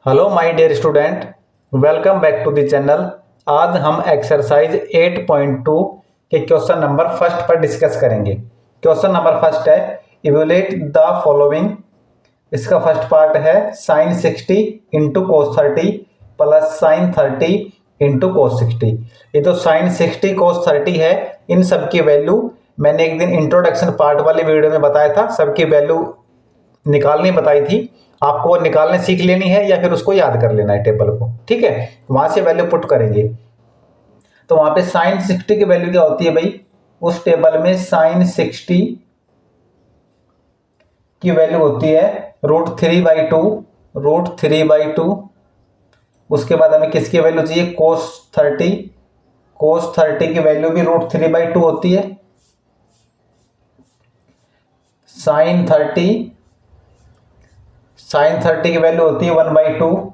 Hello my dear student, welcome back to the channel. आज हम exercise 8.2 के question number first पर discuss करेंगे। क्वेश्चन नंबर फर्स्ट है इवेलुएट द फॉलोइंग। इसका फर्स्ट पार्ट है sine 60 into cos 30 plus sine 30 into cos 60। ये तो साइन 60 कोस 30 है, इन सब की वैल्यू मैंने एक दिन इंट्रोडक्शन पार्ट वाली वीडियो में बताया था। सबकी वैल्यू निकालनी बताई थी, आपको वो निकालने सीख लेनी है या फिर उसको याद कर लेना है टेबल को। ठीक है, वहां से वैल्यू पुट करेंगे। तो वहां पे साइन 60 की वैल्यू क्या होती है भाई, उस टेबल में साइन 60 की वैल्यू होती है √3/2, √3/2। उसके बाद हमें किसकी वैल्यू चाहिए, कोस 30। कोस 30 की वैल्यू भी √3/2 होती है। साइन 30 की वैल्यू होती है 1/2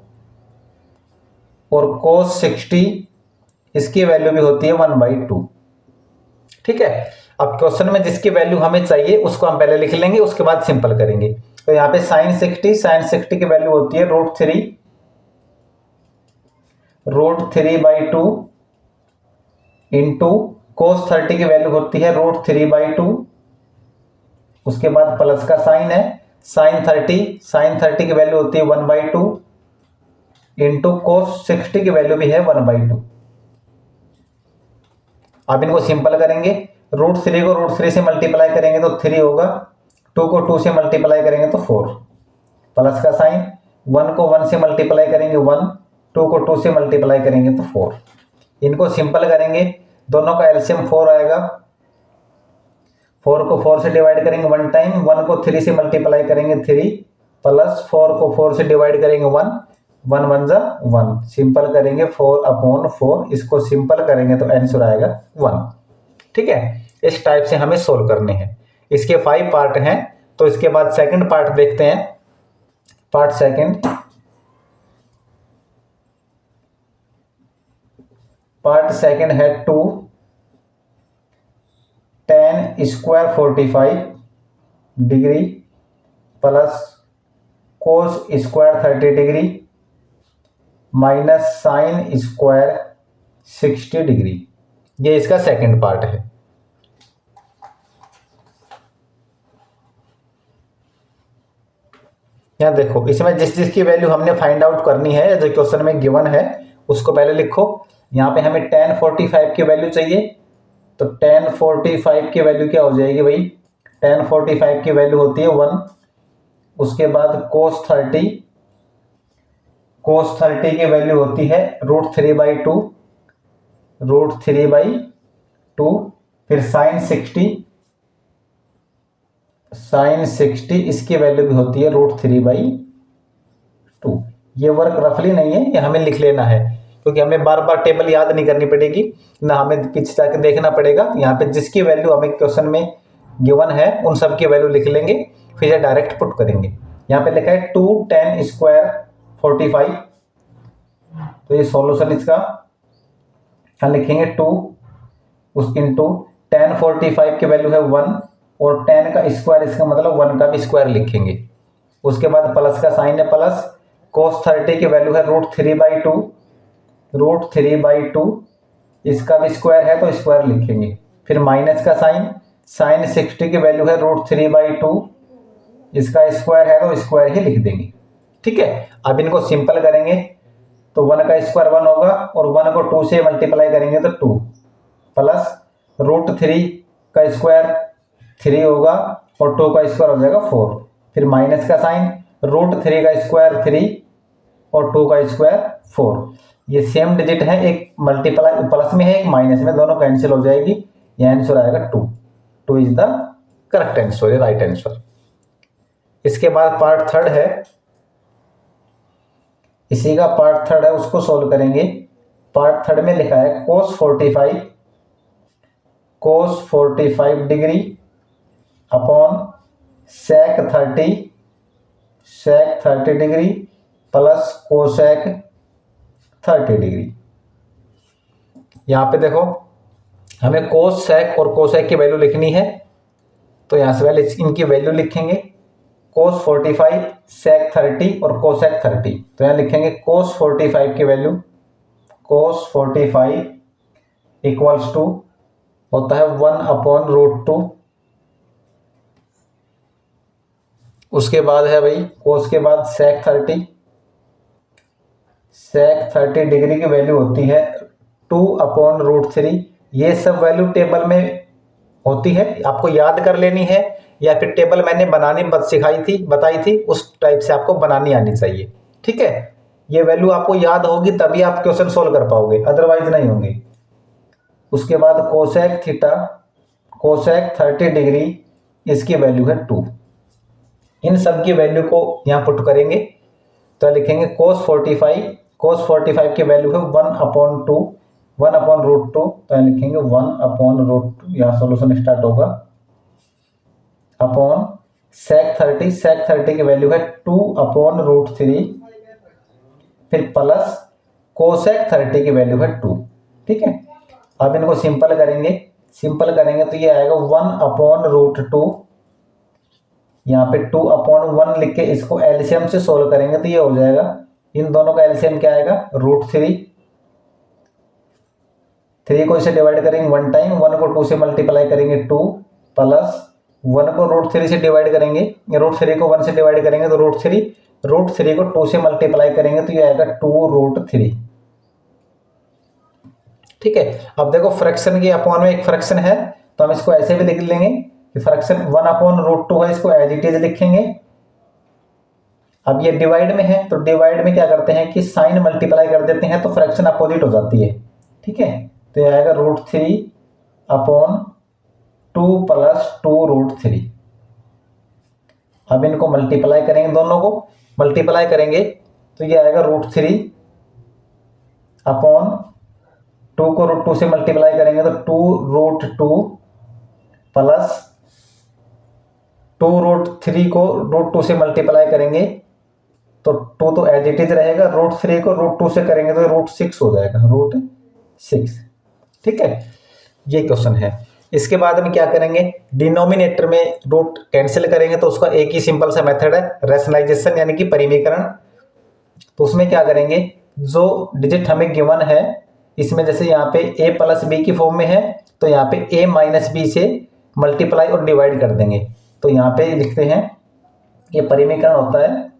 और कोस 60 इसकी वैल्यू भी होती है 1/2। ठीक है, अब क्वेश्चन में जिसकी वैल्यू हमें चाहिए उसको हम पहले लिख लेंगे, उसके बाद सिंपल करेंगे। तो यहाँ पे साइन 60 की वैल्यू होती है √3/2 इंटू कोस 30 की वैल्यू होती है √3/2। उसके बाद प्लस का साइन है, साइन 30 की वैल्यू होती है 1/2 इंटू कोस 60 की वैल्यू भी है 1/2। अब इनको सिंपल करेंगे। √3 को √3 से मल्टीप्लाई करेंगे तो 3 होगा, 2 को 2 से मल्टीप्लाई करेंगे तो 4, प्लस का साइन 1 को 1 से मल्टीप्लाई करेंगे 1, 2 को 2 से मल्टीप्लाई करेंगे तो 4। इनको सिंपल करेंगे, दोनों का एलसीएम 4 आएगा। 4 को 4 से डिवाइड करेंगे 1 टाइम, 1 को 3 से मल्टीप्लाई करेंगे 3, प्लस 4 को 4 से डिवाइड करेंगे 1, 1 1 जा 1, सिंपल करेंगे 4/4। इसको सिंपल करेंगे तो आंसर आएगा 1। ठीक है, इस टाइप से हमें सोल्व करने हैं। इसके 5 पार्ट हैं, तो इसके बाद सेकंड पार्ट देखते हैं। पार्ट सेकंड, है 2 tan square 45 degree plus cos square 30 degree minus sine square 60 degree. ये इसका सेकंड पार्ट है। यहाँ देखो, इसमें जिस जिसकी वैल्यू हमने फाइंड आउट करनी है, जो क्वेश्चन में गिवन है उसको पहले लिखो। यहाँ पे हमें tan 45 की वैल्यू चाहिए, तो tan 45 की वैल्यू क्या हो जाएगी भाई, tan 45 की वैल्यू होती है 1। उसके बाद cos 30 की वैल्यू होती है √3/2, फिर साइन 60 इसकी वैल्यू भी होती है √3/2। ये वर्क रफली नहीं है, ये हमें लिख लेना है, क्योंकि हमें बार बार टेबल याद नहीं करनी पड़ेगी ना, हमें पीछे जाकर देखना पड़ेगा। यहाँ पे जिसकी वैल्यू हमें क्वेश्चन में गिवन है उन सब की वैल्यू लिख लेंगे, फिर डायरेक्ट पुट करेंगे। यहाँ पे लिखा है 2 tan स्क्वायर 45, तो ये सॉल्यूशन इसका यहाँ लिखेंगे 2 उस इंटू tan 45 की वैल्यू है 1 और tan का स्क्वायर, इसका मतलब 1 का भी स्क्वायर लिखेंगे। उसके बाद प्लस का साइन है, प्लस cos 30 की वैल्यू है √3/2, इसका भी स्क्वायर है तो स्क्वायर लिखेंगे। फिर माइनस का साइन, साइन 60 की वैल्यू है √3/2, इसका स्क्वायर है तो स्क्वायर ही लिख देंगे। ठीक है, अब इनको सिंपल करेंगे तो 1 का स्क्वायर 1 होगा और 1 को 2 से मल्टीप्लाई करेंगे तो 2, प्लस √3 का स्क्वायर 3 होगा और 2 का स्क्वायर हो जाएगा 4। फिर माइनस का साइन, √3 का स्क्वायर 3 और 2 का स्क्वायर 4। ये सेम डिजिट है, एक मल्टीप्लाई प्लस में है एक माइनस में, दोनों कैंसिल हो जाएगी। ये आंसर आएगा 2 is the correct answer, right answer. इसके बाद पार्ट थर्ड है, इसी का पार्ट थर्ड है, उसको सोल्व करेंगे। पार्ट थर्ड में लिखा है cos 45 degree upon sec 30 degree plus cosec 30 degree. यहां पे देखो, हमें कोस सेक और कोसेक की वैल्यू लिखनी है, तो यहां से पहले इनकी वैल्यू लिखेंगे। कोस 45 सेक 30 और कोसेक 30। तो यहाँ लिखेंगे कोस 45 की वैल्यू, कोस 45 इक्वल्स टू होता है 1/√2। उसके बाद है भाई कोस के बाद सेक 30, सेक 30 डिग्री की वैल्यू होती है 2/√3। ये सब वैल्यू टेबल में होती है, आपको याद कर लेनी है, या फिर टेबल मैंने बनानी बताई थी उस टाइप से आपको बनानी आनी चाहिए। ठीक है, ये वैल्यू आपको याद होगी तभी आप क्वेश्चन सोल्व कर पाओगे, अदरवाइज नहीं होंगे। उसके बाद कोसेक थीटा, कोसेक 30 डिग्री, इसकी वैल्यू है 2। इन सब की वैल्यू को यहाँ पुट करेंगे तो लिखेंगे कोस 45 की वैल्यू है 1/2 तो लिखेंगे 1/√2। यहाँ सोल्यूशन स्टार्ट होगा अपॉन सेक 30 की वैल्यू है 2/√3, फिर प्लस कोसेक 30 की वैल्यू है 2। ठीक है, अब इनको सिंपल करेंगे तो ये आएगा 1/√2। यहाँ पे 2/1 लिख के इसको एलसीएम से सोल्व करेंगे तो ये हो जाएगा, इन दोनों का एलसीएम क्या आएगा √3। 3 को इसे डिवाइड करेंगे 1 टाइम, 1 को 2 से मल्टीप्लाई करेंगे 2, प्लस 1 को √3 से डिवाइड करेंगे, √3 को 1 से डिवाइड करेंगे तो √3 को 2 से मल्टीप्लाई करेंगे तो ये आएगा 2√3। ठीक है, अब देखो फ्रैक्शन की अपॉन में एक फ्रैक्शन है तो हम इसको ऐसे भी लिख लेंगे कि फ्रैक्शन 1/√2 है, इसको एज इट इज लिखेंगे। अब ये डिवाइड में है तो डिवाइड में क्या करते हैं कि साइन मल्टीप्लाई कर देते हैं तो फ्रैक्शन अपोजिट हो जाती है। ठीक है, तो ये आएगा √3/2 प्लस 2√3। अब इनको मल्टीप्लाई करेंगे, दोनों को मल्टीप्लाई करेंगे तो ये आएगा √3/2 को √2 से मल्टीप्लाई करेंगे तो 2√2 प्लस 2√3 को √2 से मल्टीप्लाई करेंगे तो 2 तो एज इट इज रहेगा, √3 को √2 से करेंगे तो √6 हो जाएगा, √6। ठीक है, ये क्वेश्चन है। इसके बाद में क्या करेंगे, डिनोमिनेटर में रूट कैंसिल करेंगे तो उसका एक ही सिंपल सा मेथड है रैशनलाइजेशन यानी कि परिमीकरण। तो उसमें क्या करेंगे, जो डिजिट हमें गिवन है इसमें जैसे यहाँ पे a प्लस बी की फॉर्म में है तो यहाँ पे a माइनस बी से मल्टीप्लाई और डिवाइड कर देंगे। तो यहाँ पे लिखते हैं ये परिमीकरण होता है,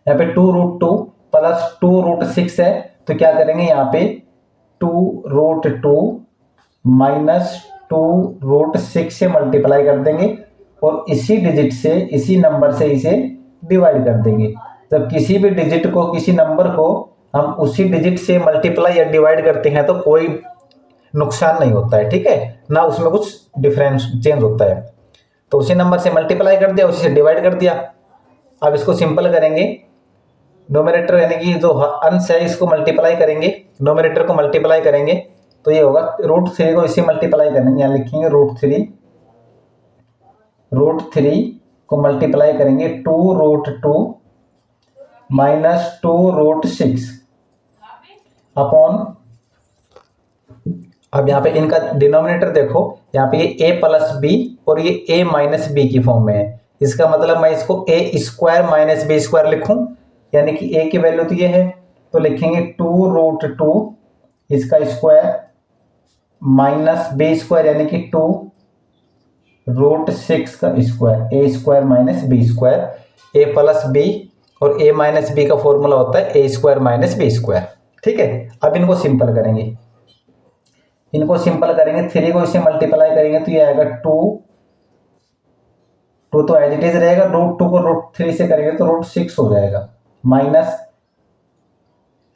यहाँ पे 2√2 प्लस 2√6 है तो क्या करेंगे यहाँ पे 2√2 माइनस 2√6 से मल्टीप्लाई कर देंगे और इसी डिजिट से, इसी नंबर से इसे डिवाइड कर देंगे। जब किसी भी डिजिट को, किसी नंबर को हम उसी डिजिट से मल्टीप्लाई या डिवाइड करते हैं तो कोई नुकसान नहीं होता है। ठीक है, ना उसमें कुछ डिफरेंस चेंज होता है। तो उसी नंबर से मल्टीप्लाई कर दिया, उसी से डिवाइड कर दिया। अब इसको सिंपल करेंगे, नोमिनेटर यानी कि जो अंश है इसको मल्टीप्लाई करेंगे, नोमिनेटर को मल्टीप्लाई करेंगे तो ये होगा √3 को इसी मल्टीप्लाई करेंगे, यहाँ लिखेंगे √3 को मल्टीप्लाई करेंगे 2√2 माइनस 2√6 अपॉन, अब यहाँ पे इनका डिनोमिनेटर देखो, यहाँ पे ये a प्लस बी और ये a माइनस बी की फॉर्म में है। इसका मतलब मैं इसको a² माइनस b² लिखूं, यानी कि a की वैल्यू तो ये है तो लिखेंगे 2√2 इसका स्क्वायर माइनस b² यानी कि 2√6 का square, a² minus b²। a plus b और a माइनस बी का फॉर्मूला होता है a² माइनस b²। ठीक है, अब इनको सिंपल करेंगे, 3 को इससे मल्टीप्लाई करेंगे तो ये आएगा 2 तो एज इट इज रहेगा, √2 को √3 से करेंगे तो √6 हो जाएगा, माइनस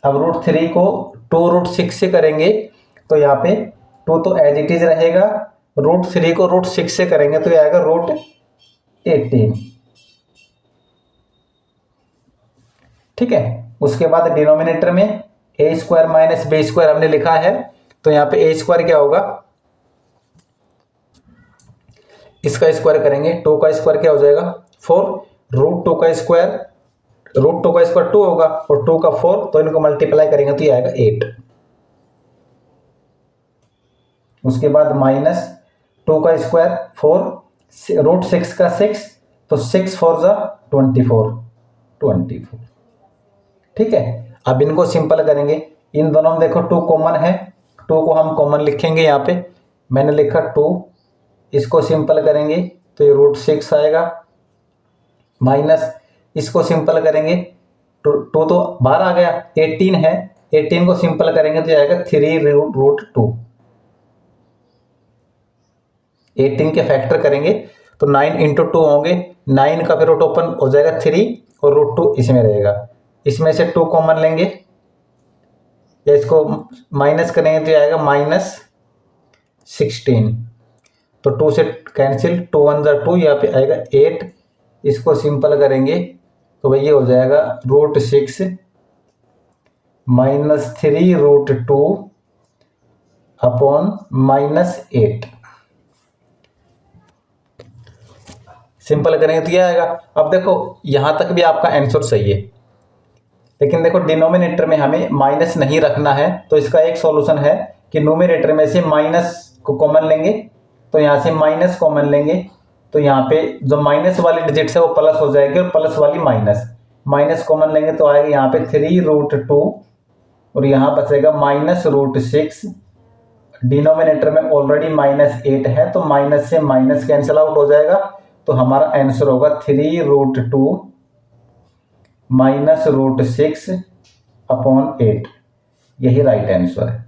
अब √3 को 2√6 से करेंगे तो यहाँ पे 2 तो एज इट इज रहेगा, √3 को √6 से करेंगे तो ये आएगा √18। ठीक है, उसके बाद डिनोमिनेटर में a² माइनस b² हमने लिखा है तो यहाँ पे a² क्या होगा, इसका स्क्वायर करेंगे, 2 का स्क्वायर क्या हो जाएगा 4, √2 का स्क्वायर 2 होगा और 2 का 4 तो इनको मल्टीप्लाई करेंगे तो ये आएगा 8। उसके बाद माइनस 2 का स्क्वायर 4, √6 का 6 तो 6 4 जा 24। ठीक है, अब इनको सिंपल करेंगे। इन दोनों में देखो 2 कॉमन है, 2 को हम कॉमन लिखेंगे। यहाँ पे मैंने लिखा 2, इसको सिंपल करेंगे तो ये √6 आएगा, माइनस इसको सिंपल करेंगे 2 तो बाहर आ गया, 18 है, 18 को सिंपल करेंगे तो आएगा 3√2। 18 के फैक्टर करेंगे तो 9 × 2 होंगे, 9 का फिर रूट ओपन हो जाएगा 3 और √2 इसमें रहेगा। इसमें से 2 कॉमन लेंगे या इसको माइनस करेंगे तो आएगा -16। तो 2 से कैंसिल, 2 1 जा 2, यहाँ पे आएगा 8। इसको सिंपल करेंगे तो भाई ये हो जाएगा √6 -3√2 अपॉन -8। सिंपल करेंगे तो ये आएगा। अब देखो यहां तक भी आपका आंसर सही है, लेकिन देखो डिनोमिनेटर में हमें माइनस नहीं रखना है, तो इसका एक सॉल्यूशन है कि न्यूमरेटर में से माइनस को कॉमन लेंगे, तो यहाँ से माइनस कॉमन लेंगे तो यहाँ पे जो माइनस वाली डिजिट्स है वो प्लस हो जाएगी और प्लस वाली माइनस कॉमन लेंगे तो आएगा यहाँ पे 3√2 और यहाँ बचेगा -√6। डिनोमिनेटर में ऑलरेडी -8 है तो माइनस से माइनस कैंसिल आउट हो जाएगा, तो हमारा आंसर होगा 3√2 -√6 अपॉन 8। यही राइट आंसर है।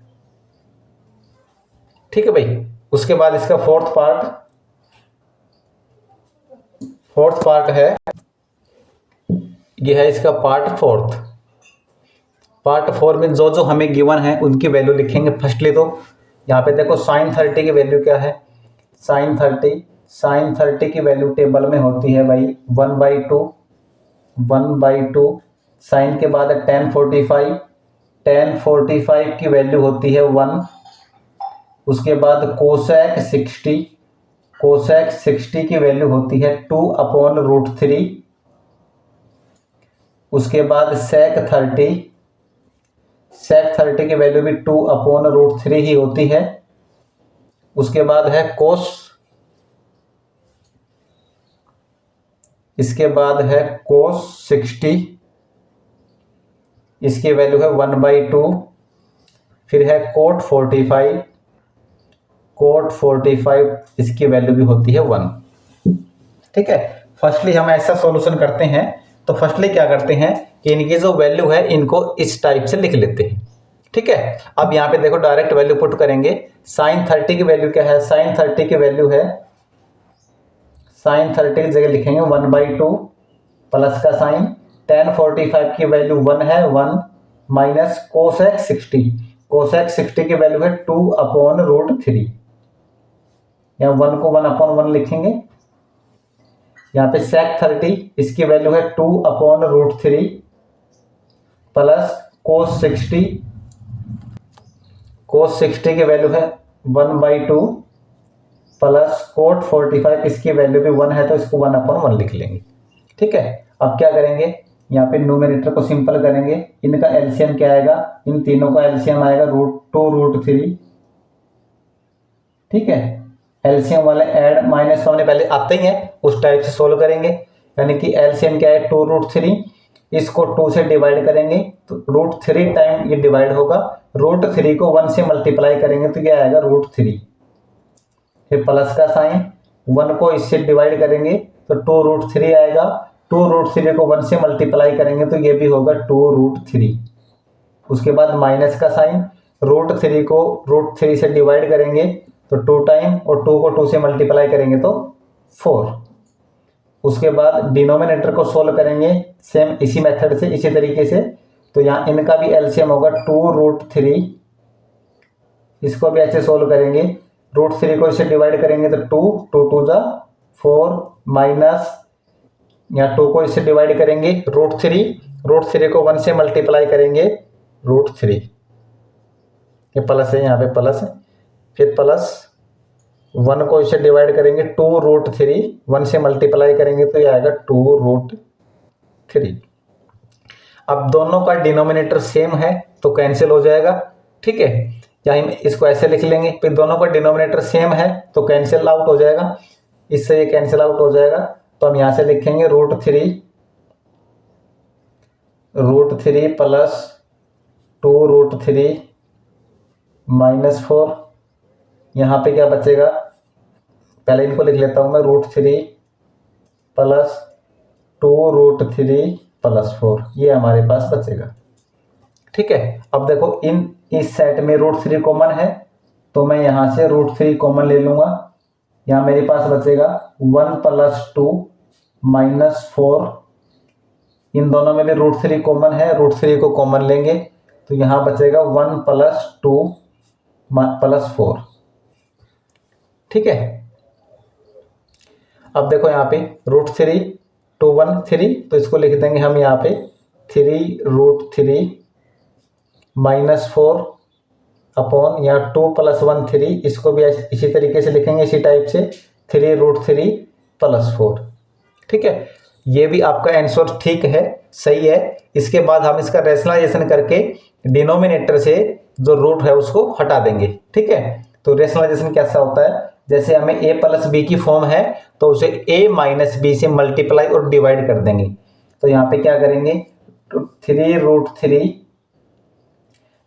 ठीक है भाई, उसके बाद इसका फोर्थ पार्ट है, यह है इसका पार्ट 4 में जो जो हमें गिवन है उनकी वैल्यू लिखेंगे। फर्स्टली तो यहाँ पे देखो sin 30 की वैल्यू क्या है, sin 30 की वैल्यू टेबल में होती है भाई 1/2। साइन के बाद है tan 45 की वैल्यू होती है 1। उसके बाद कोसेक 60 की वैल्यू होती है 2/√3। उसके बाद सेक 30 की वैल्यू भी 2/√3 ही होती है। उसके बाद है कोस 60, इसकी वैल्यू है 1/2। फिर है कोट 45, इसकी वैल्यू भी होती है 1। ठीक है, फर्स्टली हम ऐसा सॉल्यूशन करते हैं। तो फर्स्टली क्या करते हैं कि इनकी जो वैल्यू है इनको इस टाइप से लिख लेते हैं। ठीक है, अब यहाँ पे देखो डायरेक्ट वैल्यू पुट करेंगे। sin 30 की वैल्यू क्या है, sin 30 की वैल्यू है, sin 30 की जगह लिखेंगे 1/2 प्लस का साइन, tan 45 की वैल्यू 1 है, 1 माइनस कोसेक 60 की वैल्यू है 2/√3। यहाँ 1 को 1/1 लिखेंगे। यहाँ पे sec 30 इसकी वैल्यू है 2/√3 प्लस cos 60 की वैल्यू है 1/2 प्लस कोट 45 इसकी वैल्यू भी 1 है तो इसको 1/1 लिख लेंगे। ठीक है, अब क्या करेंगे, यहाँ पे न्यूमरेटर को सिंपल करेंगे। इनका एलसीएम क्या आएगा, इन तीनों का एलसीएम आएगा √2√3। ठीक है, एलसीएम वाले ऐड माइनस सामने पहले आते ही हैं, उस टाइप से सोल्व करेंगे। यानी कि एलसीएम क्या है 2√3, इसको 2 से डिवाइड करेंगे तो √3 टाइम ये डिवाइड होगा। √3 को 1 से मल्टीप्लाई करेंगे तो क्या आएगा √3। फिर प्लस का साइन, 1 को इससे डिवाइड करेंगे तो 2√3 आएगा। 2√3 को 1 से मल्टीप्लाई करेंगे तो ये भी होगा 2√3। उसके बाद माइनस का साइन, √3 को √3 से डिवाइड करेंगे तो 2 टाइम और 2 को 2 से मल्टीप्लाई करेंगे तो 4। उसके बाद डिनोमिनेटर को सोल्व करेंगे सेम इसी मेथड से, इसी तरीके से। तो यहाँ इनका भी एलसीएम होगा 2√3, इसको भी ऐसे सोल्व करेंगे। √3 को इससे डिवाइड करेंगे तो 2 2 जा 4 माइनस, यहाँ 2 को इससे डिवाइड करेंगे √3 को 1 से मल्टीप्लाई करेंगे √3, ये प्लस है, यहाँ पे प्लस है। फिर प्लस 1 को इससे डिवाइड करेंगे 2√3, 1 से मल्टीप्लाई करेंगे तो ये आएगा 2√3। अब दोनों का डिनोमिनेटर सेम है तो कैंसिल हो जाएगा। ठीक है, यहाँ इसको ऐसे लिख लेंगे, फिर दोनों का डिनोमिनेटर सेम है तो कैंसिल आउट हो जाएगा, इससे ये कैंसिल आउट हो जाएगा। तो हम यहाँ से लिखेंगे √3 प्लस 2√3 -4। यहाँ पे क्या बचेगा, पहले इनको लिख लेता हूँ मैं, √3 प्लस 2√3 प्लस 4, ये हमारे पास बचेगा। ठीक है, अब देखो इस सेट में √3 कॉमन है, तो मैं यहाँ से √3 कॉमन ले लूँगा। यहाँ मेरे पास बचेगा 1 प्लस 2 -4। इन दोनों में भी √3 कॉमन है, √3 को कॉमन लेंगे तो यहाँ बचेगा 1 प्लस 2 प्लस 4। ठीक है, अब देखो यहाँ पे √3 2 1 3, तो इसको लिख देंगे हम यहाँ पे 3√3 -4 अपॉन यहाँ 2 + 1 3, इसको भी इसी तरीके से लिखेंगे, इसी टाइप से 3√3 प्लस 4। ठीक है, ये भी आपका आंसर ठीक है, सही है। इसके बाद हम इसका रेशनलाइजेशन करके डिनोमिनेटर से जो रूट है उसको हटा देंगे। ठीक है, तो रेशनलाइजेशन कैसा होता है, जैसे हमें a प्लस बी की फॉर्म है तो उसे a माइनस बी से मल्टीप्लाई और डिवाइड कर देंगे। तो यहाँ पे क्या करेंगे, 3√3,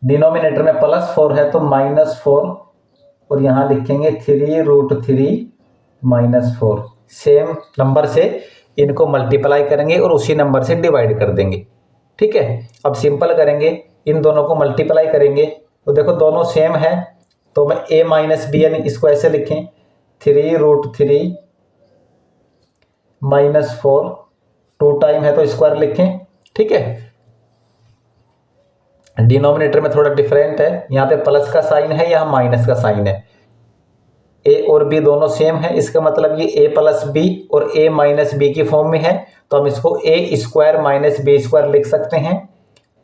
डिनोमिनेटर में +4 है तो -4, और यहाँ लिखेंगे 3√3 -4। सेम नंबर से इनको मल्टीप्लाई करेंगे और उसी नंबर से डिवाइड कर देंगे। ठीक है, अब सिंपल करेंगे, इन दोनों को मल्टीप्लाई करेंगे तो देखो दोनों सेम है, तो मैं a माइनस बी, यानी इसको ऐसे लिखें 3√3 -4, 2 टाइम है तो स्क्वायर लिखें। ठीक है, डिनोमिनेटर में थोड़ा डिफरेंट है, यहाँ पे प्लस का साइन है, यहाँ माइनस का साइन है। a और b दोनों सेम है, इसका मतलब ये a प्लस बी और a माइनस बी की फॉर्म में है, तो हम इसको a² माइनस b² लिख सकते हैं।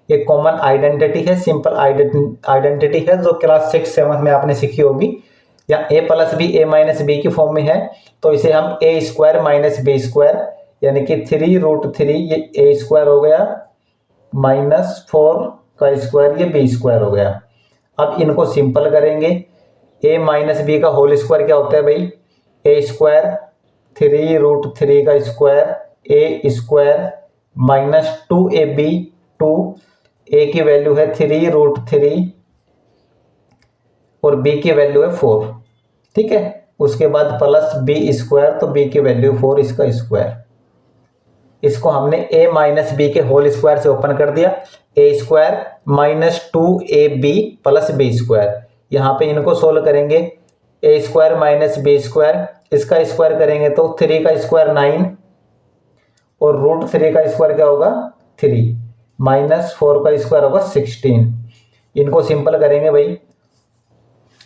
ये कॉमन आइडेंटिटी है, सिंपल आइडेंटिटी है, जो क्लास 6 7 में आपने सीखी होगी। या a plus b a minus b की फॉर्म में है, तो इसे हम a² माइनस b², यानी कि 3√3 ये a² हो गया, -4 का स्क्वायर ये b² हो गया। अब इनको सिंपल करेंगे, a माइनस बी का होल स्क्वायर क्या होता है भाई, a², 3√3 का स्क्वायर a² -2ab, 2, a की वैल्यू है 3√3 और b की वैल्यू है 4। ठीक है, उसके बाद प्लस b², तो b की वैल्यू 4, इसका स्क्वायर। इसको हमने a माइनस बी के होल स्क्वायर से ओपन कर दिया, a² -2ab प्लस b²। यहाँ पे इनको सोल्व करेंगे, a² माइनस b², इसका स्क्वायर करेंगे तो 3 का स्क्वायर 9 और √3 का स्क्वायर क्या होगा 3, -4 का स्क्वायर होगा 16। इनको सिंपल करेंगे भाई,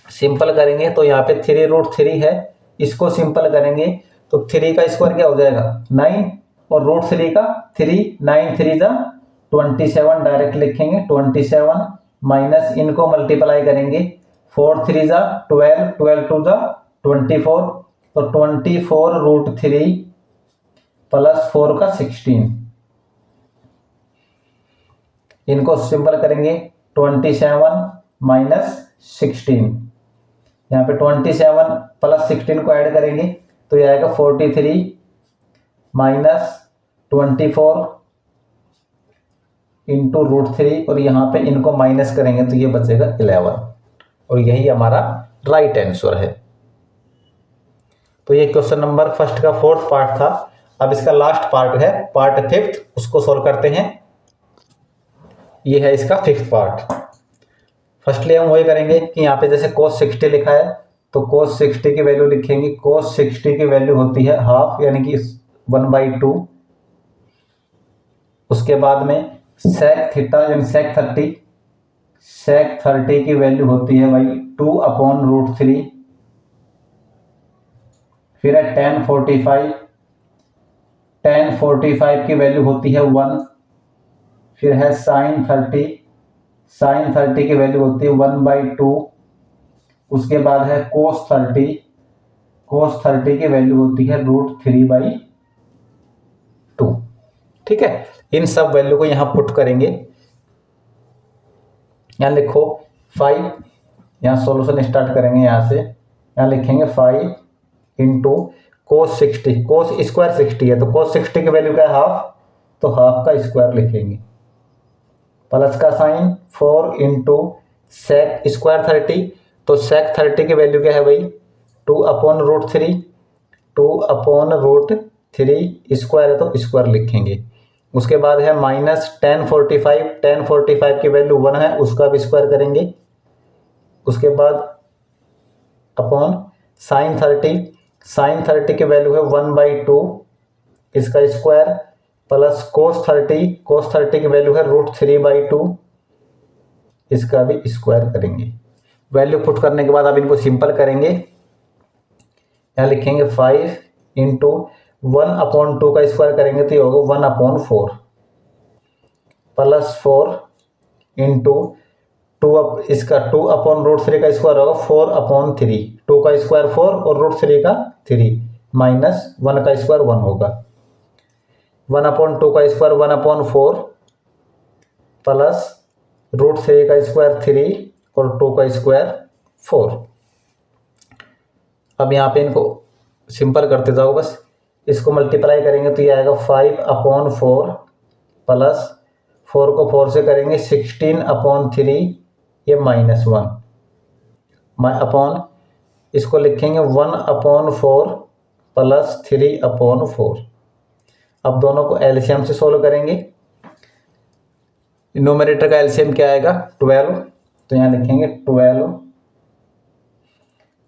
सिंपल करेंगे तो यहाँ पे 3√3 है, इसको सिंपल करेंगे तो 3 का स्क्वायर क्या हो जाएगा 9 और √3 का 3, 9 3 जा 27, डायरेक्ट लिखेंगे 27, माइनस इनको मल्टीप्लाई करेंगे 4 3 जा 12, 12 2 जा 24, तो 24√3 प्लस 4 का 16। इनको सिंपल करेंगे 27 माइनस 16, यहाँ पे 27 प्लस 16 को ऐड करेंगे तो ये आएगा 43 माइनस 24 इंटू √3, और यहाँ पे इनको माइनस करेंगे तो ये बचेगा 11, और यही हमारा राइट आंसर है। तो ये क्वेश्चन नंबर फर्स्ट का 4th पार्ट था। अब इसका लास्ट पार्ट है, पार्ट 5th, उसको सोल्व करते हैं। ये है इसका 5th पार्ट। फर्स्टली हम वही करेंगे कि यहाँ पे जैसे cos 60 लिखा है तो cos 60 की वैल्यू लिखेंगे। cos 60 की वैल्यू होती है हाफ, यानी कि 1/2। उसके बाद में sec थीटा यानी sec 30 की वैल्यू होती है भाई 2/√3। फिर है tan 45 की वैल्यू होती है 1। फिर है sin 30 की वैल्यू होती है 1/2। उसके बाद है cos 30 की वैल्यू होती है √3/2। ठीक है, इन सब वैल्यू को यहां पुट करेंगे। यहां लिखो 5, यहां सॉल्यूशन स्टार्ट करेंगे, यहां से यहां लिखेंगे 5 इंटू कोस 60, कोस स्क्वायर 60 है तो कोस 60 की वैल्यू क्या है हाफ, तो हाफ का स्क्वायर लिखेंगे। प्लस का साइन 4 इंटू सेक स्क्वायर 30, तो सेक 30 की वैल्यू क्या है भाई 2/√3, 2/√3 स्क्वायर है तो स्क्वायर लिखेंगे। उसके बाद है माइनस 1045, 1045 की वैल्यू 1 है उसका भी स्क्वायर करेंगे। उसके बाद अपॉन साइन 30, साइन 30 की वैल्यू है 1/2 इसका स्क्वायर, प्लस कोस 30, कोस 30 की वैल्यू है √3/2 इसका भी स्क्वायर करेंगे। वैल्यू पुट करने के बाद अब इनको सिंपल करेंगे। यहाँ लिखेंगे 5 इंटू 1/2 का स्क्वायर करेंगे तो ये होगा 1/4 प्लस 4 इंटू 2/√3 का स्क्वायर होगा 4/3, 2 का स्क्वायर 4 और √3 का 3 माइनस 1 का स्क्वायर 1 होगा। 1/2 का स्क्वायर 1/4 प्लस √3 का स्क्वायर 3 और 2 का स्क्वायर 4। अब यहाँ पे इनको सिंपल करते जाओ बस, इसको मल्टीप्लाई करेंगे तो ये आएगा 5/4 प्लस 4 को 4 से करेंगे 16/3 ये -1 अपॉन इसको लिखेंगे 1/4 प्लस 3/4। अब दोनों को एलसीएम से सोल्व करेंगे। न्यूमरेटर का एलसीएम क्या आएगा 12, तो यहाँ लिखेंगे 12,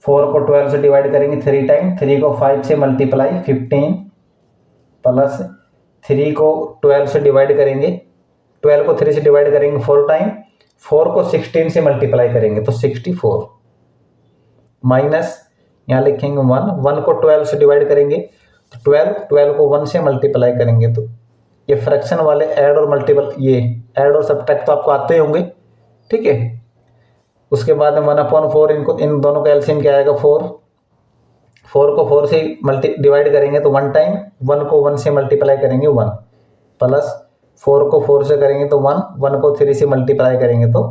4 को 12 से डिवाइड करेंगे 3 टाइम, 3 को 5 से मल्टीप्लाई 15 प्लस 3 को 12 से डिवाइड करेंगे, 12 को 3 से डिवाइड करेंगे 4 टाइम, 4 को 16 से मल्टीप्लाई करेंगे तो 64 माइनस यहाँ लिखेंगे 1, 1 को 12 से डिवाइड करेंगे तो 12, 12 को 1 से मल्टीप्लाई करेंगे तो ये फ्रैक्शन वाले ऐड और मल्टीपल ये ऐड और सब्ट्रैक्ट तो आपको आते ही होंगे, ठीक है। उसके बाद में 1/4 इनको इन दोनों का एलसीएम क्या आएगा 4, 4 को 4 से डिवाइड करेंगे तो 1 टाइम, 1 को 1 से मल्टीप्लाई करेंगे 1 प्लस 4 को 4 से करेंगे तो 1, 1 को 3 से मल्टीप्लाई करेंगे तो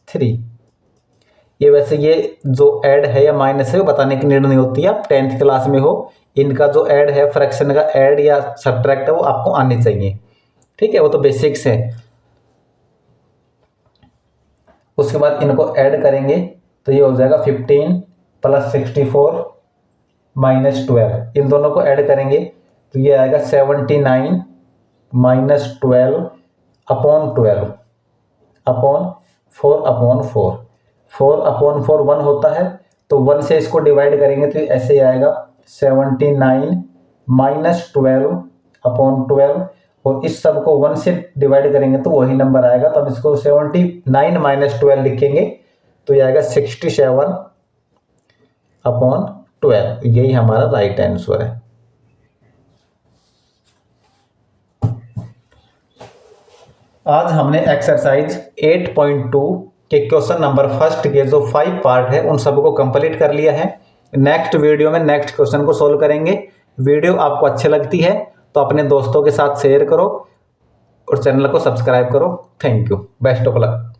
3। ये वैसे ये जो ऐड है या माइनस है वो बताने की नीड नहीं होती है, आप 10th क्लास में हो, इनका जो ऐड है फ्रैक्शन का ऐड या सब्ट्रैक्ट है वो आपको आने चाहिए, ठीक है, वो तो बेसिक्स है। उसके बाद इनको ऐड करेंगे तो ये हो जाएगा 15 प्लस 64 माइनस 12, इन दोनों को ऐड करेंगे तो ये आएगा 79 माइनस 12/12 अपॉन 4/4, 4/4 1 होता है तो 1 से इसको डिवाइड करेंगे तो ऐसे ही आएगा 79 माइनस 12/12 और इस सब को 1 से डिवाइड करेंगे तो वही नंबर आएगा, तो हम इसको 79 माइनस 12 लिखेंगे तो ये आएगा 67/12, यही हमारा राइट आंसर है। आज हमने एक्सरसाइज 8.2 के क्वेश्चन नंबर फर्स्ट के जो 5 पार्ट है उन सबको कंप्लीट कर लिया है। नेक्स्ट वीडियो में नेक्स्ट क्वेश्चन को सोल्व करेंगे। वीडियो आपको अच्छी लगती है तो अपने दोस्तों के साथ शेयर करो और चैनल को सब्सक्राइब करो। Thank you, best of luck.